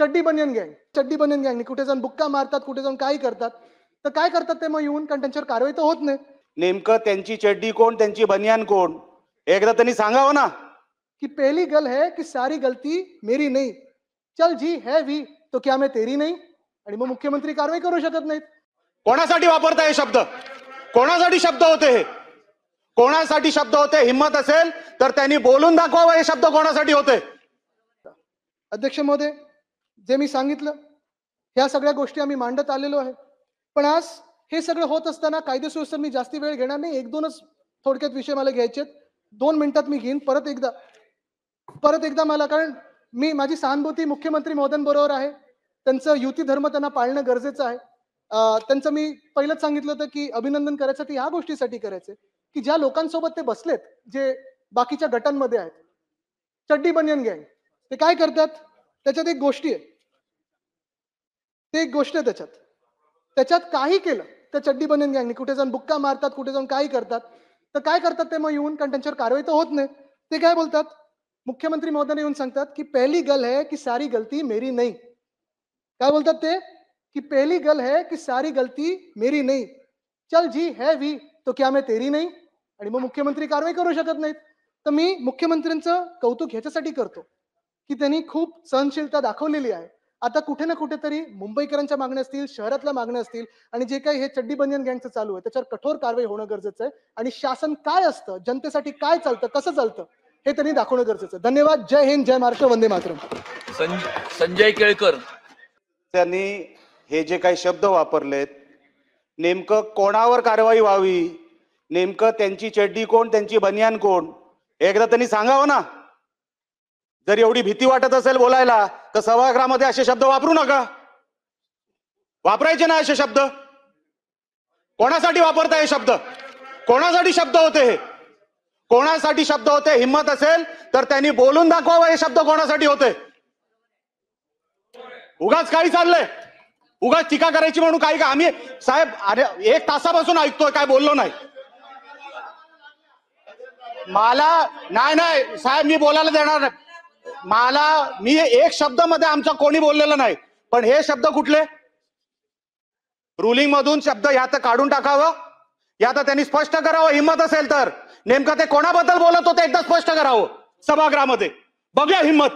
चड्डी बनियन गँगनी कुठे जाऊन बुक्का मारतात, कुठे जाऊन काय करतात. तर काय करतात ते मग येऊन, कारण त्यांच्यावर कारवाई तर होत नाही. नेमकं त्यांची चड्डी कोण, त्यांची बनियान कोण, एकदा त्यांनी सांगावं ना. कि पहली गल है कि सारी गलती मेरी नहीं, चल जी है भी तो क्या मैं तेरी नहीं. आणि मग मुख्यमंत्री कारवाई करू शकत नाहीत. कोणासाठी वापरताय हे शब्द? कोणासाठी शब्द होते हे? कोणासाठी शब्द होते? हिम्मत असेल तर त्यांनी बोलून दाखवावं हे शब्द कोणासाठी होते. अध्यक्ष महोदय, जे मी सांगितलं ह्या सगळ्या गोष्टी आम्ही मांडत आलेलो आहे. पण आज हे सगळं होत असताना कायदे सुव्यवस्थेवर मी जास्ती वेळ घेणार नाही. एक दोनच थोडक्यात विषय मला घ्यायचे आहेत. 2 मिनिटात मी घेईन. परत एकदा मला, कारण माझी सहानुभूती मुख्यमंत्री महोदयांबरोबर आहे. त्यांचं युती धर्म त्यांना पाळणं गरजेचं आहे. त्यांचं मी पहिलंच सांगितलं होतं की अभिनंदन करायचं ते ह्या गोष्टीसाठी करायचे की ज्या लोकांसोबत ते बसलेत, जे बाकीच्या गटांमध्ये आहेत, चड्डी बनियन गँग, ते काय करतात त्याच्यात एक गोष्टी आहे. ते एक गोष्ट आहे त्याच्यात काही केलं त्या चड्डी बनियन गँगनी, कुठे जाऊन बुक्का मारतात, कुठे जाऊन काय करतात. तर काय करतात ते मग येऊन, कारण त्यांच्यावर कारवाई तर होत नाही. ते काय बोलतात, मुख्यमंत्री महोदयांना येऊन सांगतात की पहली गल है कि सारी गलती मेरी नहीं. काय बोलतात ते की पहली गल है कि सारी गलती मेरी नहीं, चल जी है भी तो क्या मैं तेरी नहीं. आणि मग मुख्यमंत्री कारवाई करू शकत नाहीत. तर मी मुख्यमंत्र्यांचं कौतुक ह्याच्यासाठी करतो की त्यांनी खूप सहनशीलता दाखवलेली आहे. आता कुठे ना कुठेतरी मुंबईकरांच्या मागण्या असतील, शहरातल्या मागण्या असतील, आणि जे काही हे चड्डी बनियन गँगचं चालू आहे त्याच्यावर कठोर कारवाई होणं गरजेचं आहे. आणि शासन काय असतं, जनतेसाठी काय चालतं, कसं चालतं, हे त्यांनी दाखवणं गरजेचं आहे. धन्यवाद. जय हिंद, जय महाराष्ट्र, वंदे मातरम. संजय केळकर. त्यांनी हे जे काही शब्द वापरलेत, नेमकं कोणावर कारवाई व्हावी, नेमकं त्यांची चड्डी कोण, त्यांची बनियान कोण, एकदा त्यांनी सांगावं ना. जर एवढी भीती वाटत असेल बोलायला तर सभागृहामध्ये असे शब्द वापरू नका. वापरायचे ना असे शब्द. कोणासाठी वापरताय हे शब्द? कोणासाठी शब्द होते हे? कोणासाठी शब्द होते? हिम्मत असेल तर त्यांनी बोलून दाखवावं हे शब्द कोणासाठी होते. उगाच काही चाललंय, उगाच टीका करायची म्हणून काही का. आम्ही साहेब अरे 1 तासापासून ऐकतोय, काय बोललो नाही. मला नाही साहेब, मी बोलायला देणार नाही. मी एक शब्द मध्ये आमचा कोणी बोललेलं नाही. पण हे शब्द कुठले? रुलिंग मधून शब्द या तर काढून टाकावं, या तर त्यांनी स्पष्ट करावं. हिम्मत असेल तर नेमकं ते कोणाबद्दल बोलत होते एकदा स्पष्ट करावं सभागृहामध्ये. बघूया हिम्मत.